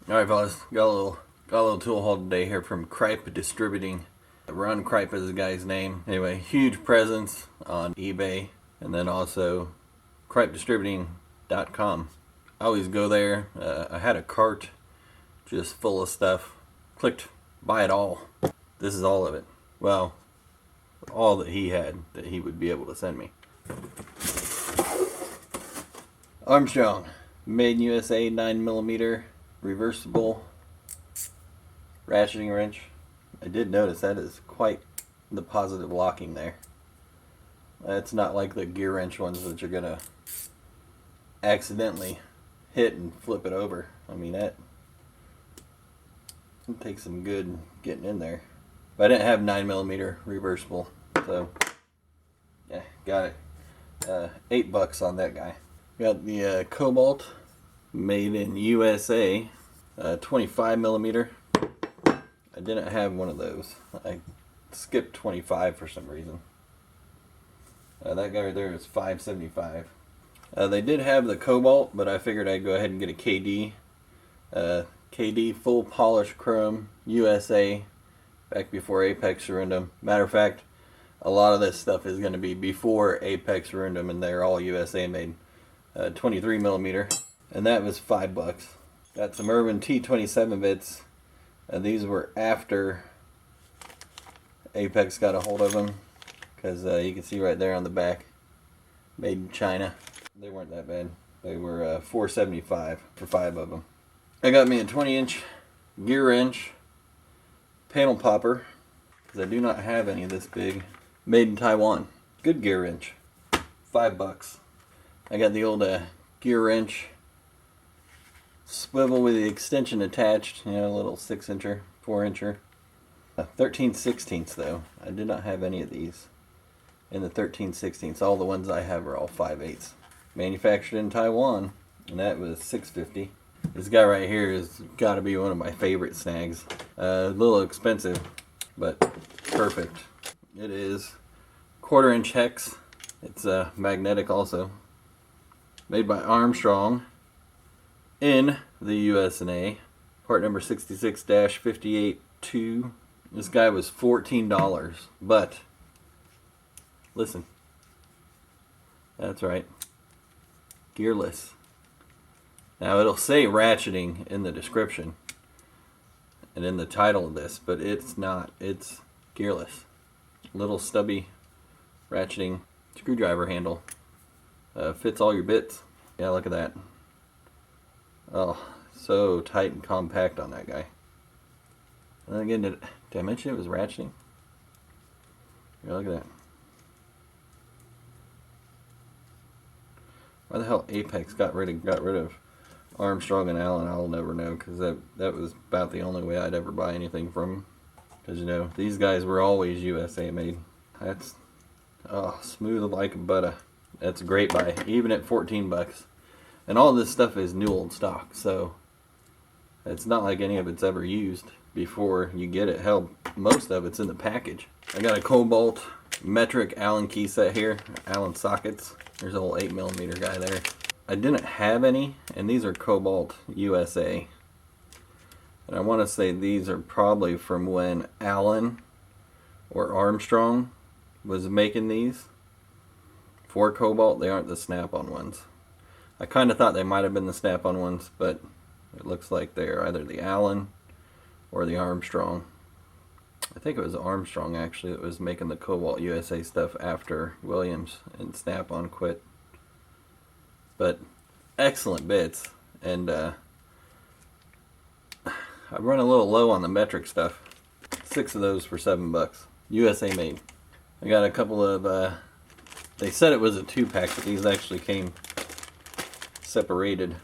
Alright fellas, got a little tool haul today here from Cripe Distributing. Ron Cripe is the guy's name. Anyway, huge presence on eBay, and then also CripeDistributing.com. I always go there. I had a cart just full of stuff. Clicked buy it all. This is all of it. Well, all that he had that he would be able to send me. Armstrong, made in USA, 9mm, reversible ratcheting wrench. I did notice that is quite the positive locking there. It's not like the Gearwrench ones that you're gonna accidentally hit and flip it over. I mean, it takes some good getting in there. But I didn't have 9mm reversible, so yeah, got it. $8 on that guy. Got the Cobalt, made in USA, 25mm. I didn't have one of those. I skipped 25 for some reason. That guy right there is $5.75. They did have the Cobalt, but I figured I'd go ahead and get a KD. KD full polish chrome USA, back before Apex ruined them. Matter of fact, a lot of this stuff is going to be before Apex ruined them, and they're all USA made. 23mm, and that was $5. Got some Irwin T27 bits. These were after Apex got a hold of them, because you can see right there on the back, made in China. They weren't that bad. They were $4.75 for 5 of them. I got me a 20-inch Gearwrench panel popper, because I do not have any of this big. Made in Taiwan. Good Gearwrench. $5. I got the old Gearwrench Swivel with the extension attached. You know, a little 6-incher, 4-incher. 13/16 though. I did not have any of these in the 13/16. All the ones I have are all 5/8. Manufactured in Taiwan, and that was $6.50. This guy right here has got to be one of my favorite snags. A little expensive, but perfect. It is 1/4-inch hex. It's magnetic also. Made by Armstrong in the USA. Part number 66-582. This guy was $14, but listen, that's right, gearless. Now it'll say ratcheting in the description and in the title of this, but it's not. It's gearless. Little stubby ratcheting screwdriver handle. Fits all your bits. Yeah, look at that. Oh, so tight and compact on that guy. And then again, did I mention it was ratcheting? Yeah, look at that. Why the hell Apex got rid of Armstrong and Allen, I'll never know, because that was about the only way I'd ever buy anything from them. Because, you know, these guys were always USA made. That's, oh, smooth like butter. That's a great buy, even at $14. And all this stuff is new old stock, so it's not like any of it's ever used before you get it. Hell, most of it's in the package. I got a Cobalt metric Allen key set here, Allen sockets. There's a whole 8mm guy there. I didn't have any, and these are Cobalt USA. And I want to say these are probably from when Allen or Armstrong was making these for Cobalt. They aren't the snap-on ones. I kind of thought they might have been the snap-on ones, but it looks like they're either the Allen or the Armstrong. I think it was Armstrong actually that was making the Cobalt USA stuff after Williams and Snap-on quit. But excellent bits, and I run a little low on the metric stuff. 6 of those for $7. USA made. I got a couple of, they said it was a 2-pack, but these actually came separated.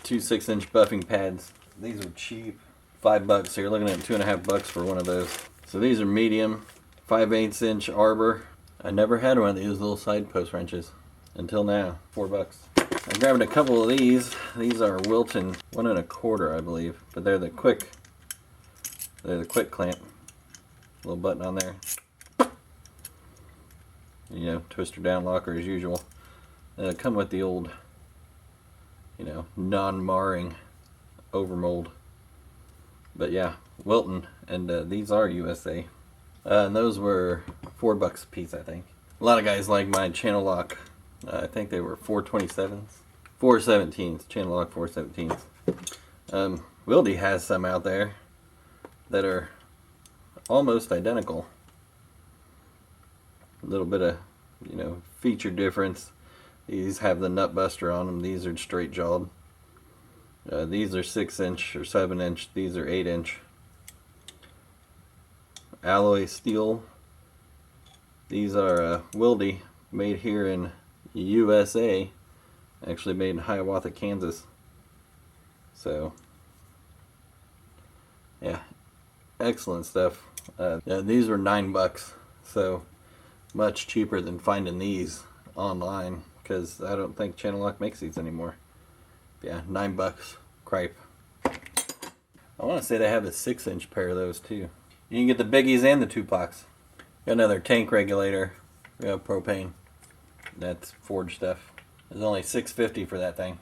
2 6-inch buffing pads. These are cheap. $5, so you're looking at $2.50 for one of those. So these are medium, 5/8-inch arbor. I never had one of these little side post wrenches until now. $4. I grabbed a couple of these. These are Wilton 1 1/4, I believe, but they're the quick clamp. Little button on there. You know, twister down locker as usual. Come with the old, you know, non-marring overmold But yeah, Wilton, and these are USA. And those were $4 a piece, I think. A lot of guys like my channel lock. I think they were 427s. 417s, channel lock 417s. Wilde has some out there that are almost identical. A little bit of, you know, feature difference. These have the nut buster on them. These are straight jawed. These are 6-inch or 7-inch. These are 8-inch. Alloy steel. These are Wilde, made here in USA. Actually made in Hiawatha, Kansas. So, yeah, excellent stuff. Yeah, these were $9, so much cheaper than finding these online, because I don't think Channel Lock makes these anymore. Yeah, $9, Cripe. I want to say they have a 6-inch pair of those too. You can get the biggies and the 2-pocks. Got another tank regulator. We have propane. That's Ford stuff. There's only $6.50 for that thing.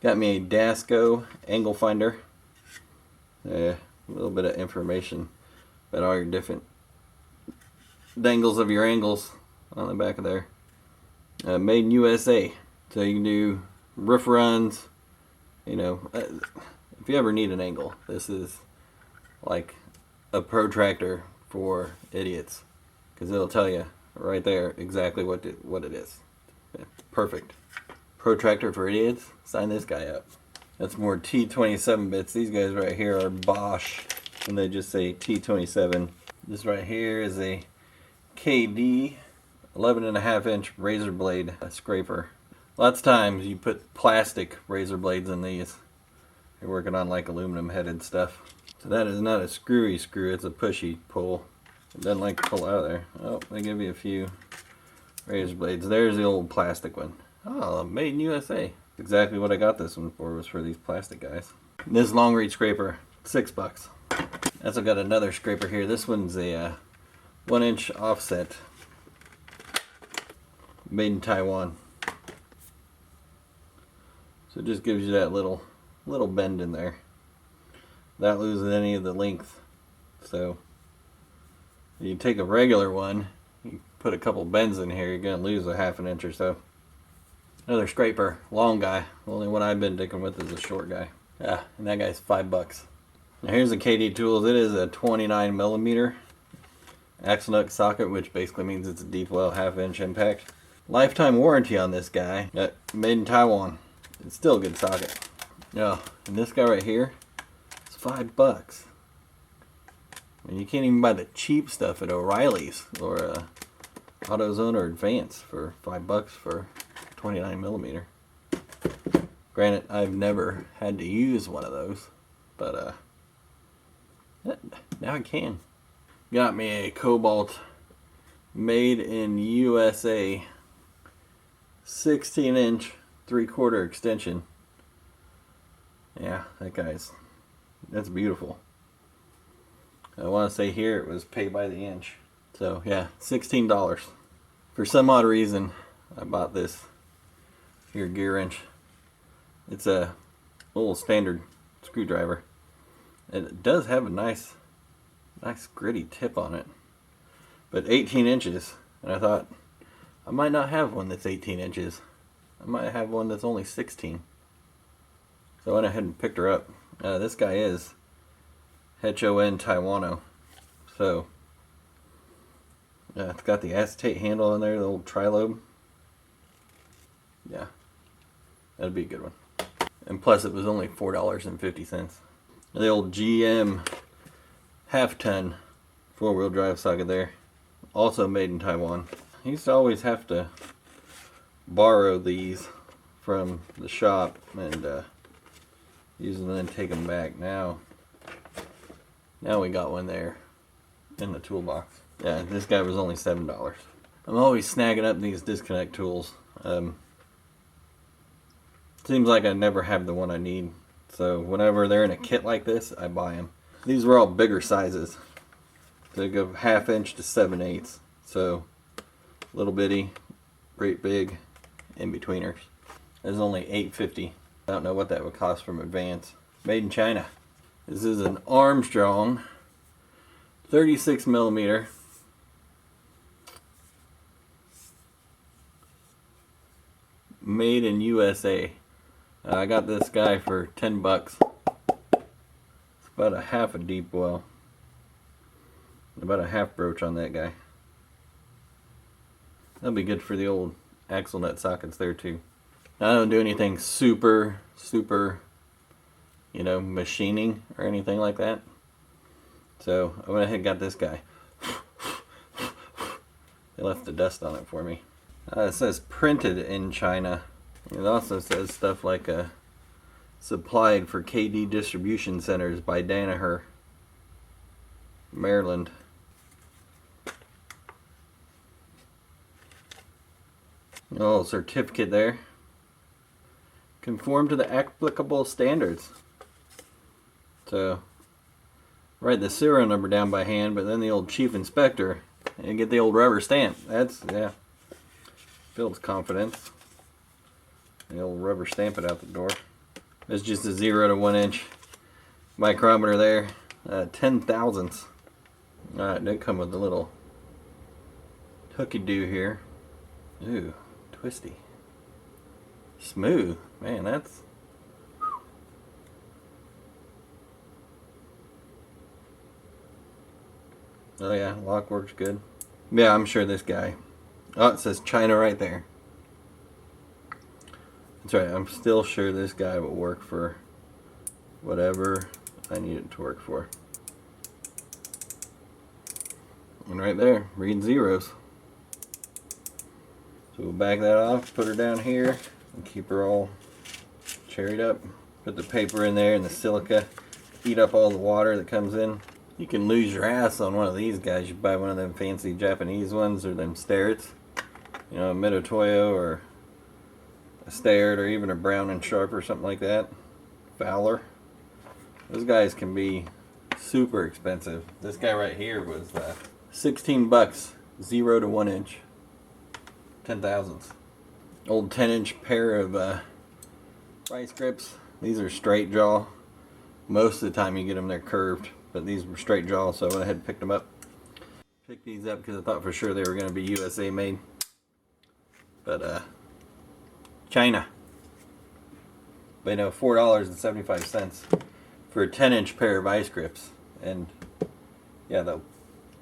Got me a Dasco angle finder. A little bit of information about all your different dangles of your angles on the back of there. Made in USA. So you can do roof runs. You know, if you ever need an angle, this is like a protractor for idiots, because it'll tell you right there exactly what it is. Yeah, perfect. Protractor for idiots. Sign this guy up. That's more T27 bits. These guys right here are Bosch, and they just say T27. This right here is a KD 11.5-inch razor blade scraper. Lots of times you put plastic razor blades in these. You're working on like aluminum headed stuff. So that is not a screwy screw, it's a pushy pull. It doesn't like to pull out of there. Oh, they give you a few razor blades. There's the old plastic one. Oh, made in USA. Exactly what I got this one for, was for these plastic guys. This Longreach Scraper, $6. I also got another scraper here. This one's a 1-inch offset. Made in Taiwan. So it just gives you that little bend in there, without losing any of the length. So you take a regular one, you put a couple bends in here, you're going to lose a 1/2 inch or so. Another scraper, long guy. The only one I've been digging with is a short guy. Yeah, and that guy's $5. Now here's the KD Tools. It is a 29mm axle nut socket, which basically means it's a deep well 1/2 inch impact. Lifetime warranty on this guy. Made in Taiwan. It's still a good socket. Yeah, and this guy right here is $5. I mean, you can't even buy the cheap stuff at O'Reilly's or AutoZone or Advance for $5 for 29mm. Granted, I've never had to use one of those, but now I can. Got me a Cobalt, made in USA, 16-inch 3/4 extension. Yeah, that's beautiful. I want to say here it was pay by the inch. So yeah, $16. For some odd reason, I bought this here Gearwrench. It's a little standard screwdriver. And it does have a nice gritty tip on it. But 18 inches. And I thought, I might not have one that's 18 inches. I might have one that's only 16. So I went ahead and picked her up. This guy is HON Taiwano. So, it's got the acetate handle in there, the old tri-lobe. Yeah, that'd be a good one. And plus it was only $4.50. The old GM 1/2 ton 4-wheel drive socket there. Also made in Taiwan. I used to always have to borrow these from the shop and use them and then take them back. Now we got one there in the toolbox. Yeah, this guy was only $7. I'm always snagging up these disconnect tools. Seems like I never have the one I need. So whenever they're in a kit like this, I buy them. These were all bigger sizes. They go 1/2 inch to 7/8. So little bitty, great big, in-betweeners. There's only $8.50. I don't know what that would cost from Advance. Made in China. This is an Armstrong 36 millimeter. Made in USA. I got this guy for 10 bucks. It's about a half a deep well. About a half broach on that guy. That'll be good for the old axle nut sockets there too. I don't do anything super, you know, machining or anything like that. So I went ahead and got this guy. They left the dust on it for me. It says printed in China. It also says stuff like supplied for KD distribution centers by Danaher, Maryland. Oh, certificate there. Conform to the applicable standards. So, write the serial number down by hand, but then the old chief inspector and get the old rubber stamp. That's, yeah, builds confidence. The old rubber stamp it out the door. It's just a 0 to 1 inch micrometer there. 10 thousandths. Alright, they come with a little hooky-doo here. Ooh, twisty. Smooth. Man, that's... Oh yeah, lock works good. Yeah, I'm sure this guy... Oh, it says China right there. That's right, I'm still sure this guy will work for whatever I need it to work for. And right there, read zeros. So we'll back that off, put her down here, and keep her all cherried up. Put the paper in there and the silica, eat up all the water that comes in. You can lose your ass on one of these guys. You buy one of them fancy Japanese ones or them Starretts. You know, a Mitutoyo or a Starrett or even a Brown and Sharp or something like that. Fowler. Those guys can be super expensive. This guy right here was 16 bucks, 0 to 1 inch. 10 thousandths. Old 10-inch pair of vice grips. These are straight jaw. Most of the time you get them, they're curved, but these were straight jaw, so I went ahead and picked them up. Picked these up because I thought for sure they were going to be USA made. But China. But no, $4.75 for a 10-inch pair of vice grips. And yeah,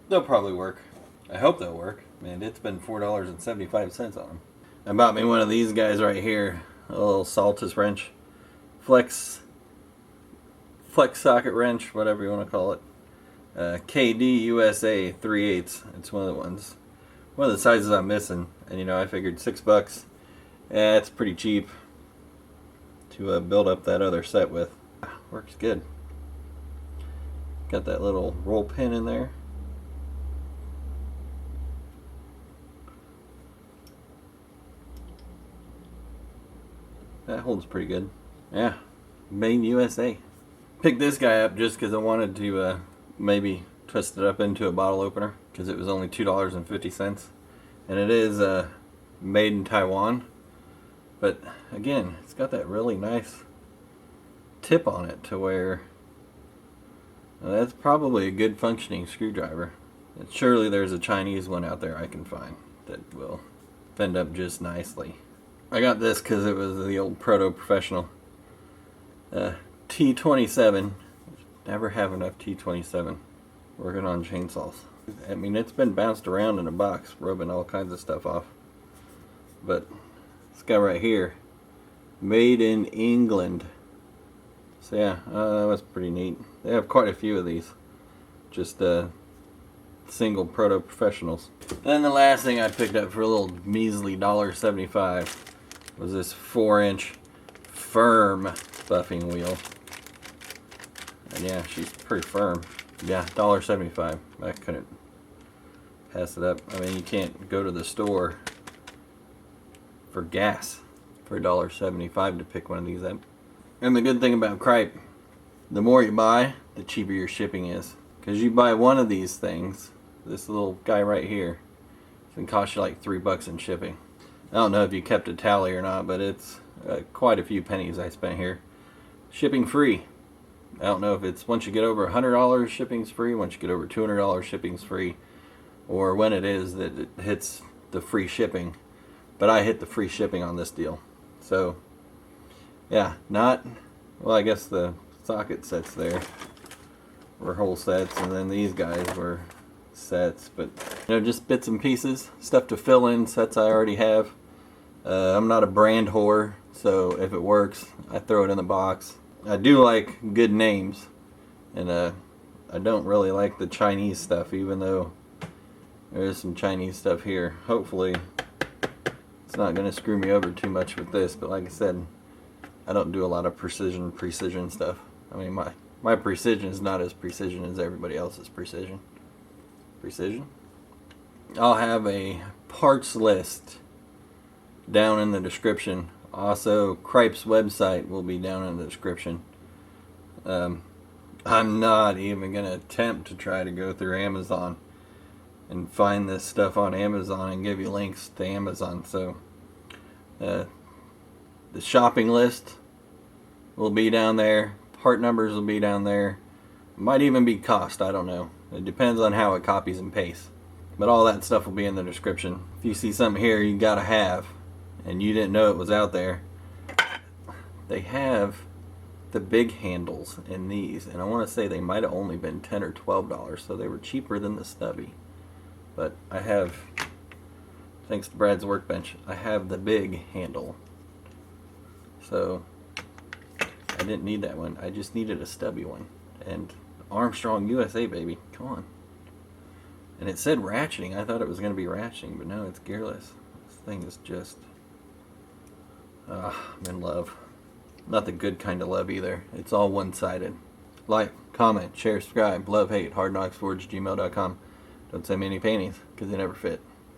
they'll probably work. I hope they'll work. Man, it's been $4.75 on them. I bought me one of these guys right here, a little Saltus wrench, flex socket wrench, whatever you want to call it. KD USA 3/8. It's one of the sizes I'm missing, and you know, I figured $6. Yeah, it's pretty cheap to build up that other set with. Works good. Got that little roll pin in there. That holds pretty good. Yeah, made in USA. Picked this guy up just because I wanted to maybe twist it up into a bottle opener because it was only $2.50, and it is made in Taiwan. But again, it's got that really nice tip on it to where that's probably a good functioning screwdriver. And surely there's a Chinese one out there I can find that will bend up just nicely. I got this because it was the old Proto Professional T27. Never have enough T27 working on chainsaws. I mean, it's been bounced around in a box, rubbing all kinds of stuff off. But this guy right here, made in England. So yeah, that was pretty neat. They have quite a few of these. Just single Proto Professionals. Then the last thing I picked up for a little measly $1.75 was this 4-inch firm buffing wheel. And yeah, she's pretty firm. Yeah, $1.75. I couldn't pass it up. I mean, you can't go to the store for gas for $1.75 to pick one of these up. And the good thing about Cripe, the more you buy, the cheaper your shipping is. Because you buy one of these things, this little guy right here, it's going to cost you like $3 in shipping. I don't know if you kept a tally or not, but it's quite a few pennies I spent here. Shipping free. I don't know if it's once you get over $100 shipping's free, once you get over $200 shipping's free, or when it is that it hits the free shipping. But I hit the free shipping on this deal. So, yeah, well, I guess the socket sets there were whole sets, and then these guys were sets, but just bits and pieces, stuff to fill in sets I already have. I'm not a brand whore, so if it works, I throw it in the box. I do like good names, and I don't really like the Chinese stuff, even though there is some Chinese stuff here. Hopefully it's not going to screw me over too much with this, but like I said, I don't do a lot of precision stuff. I mean, my precision is not as precision as everybody else's precision. I'll have a parts list down in the description. Also, Cripe's website will be down in the description. I'm not even going to attempt to try to go through Amazon and find this stuff on Amazon and give you links to Amazon. So the shopping list will be down there. Part numbers will be down there. Might even be cost, I don't know. It depends on how it copies and pastes. But all that stuff will be in the description. If you see something here you gotta have, and you didn't know it was out there, they have the big handles in these. And I want to say they might have only been $10 or $12, so they were cheaper than the stubby. But I have, thanks to Brad's workbench, I have the big handle. So I didn't need that one. I just needed a stubby one. And Armstrong USA, baby. Come on. And it said ratcheting. I thought it was going to be ratcheting, but no, it's gearless. This thing is just... I'm in love. Not the good kind of love either. It's all one-sided. Like, comment, share, subscribe, love, hate, hardknocksforge@gmail.com. Don't send me any panties, because they never fit.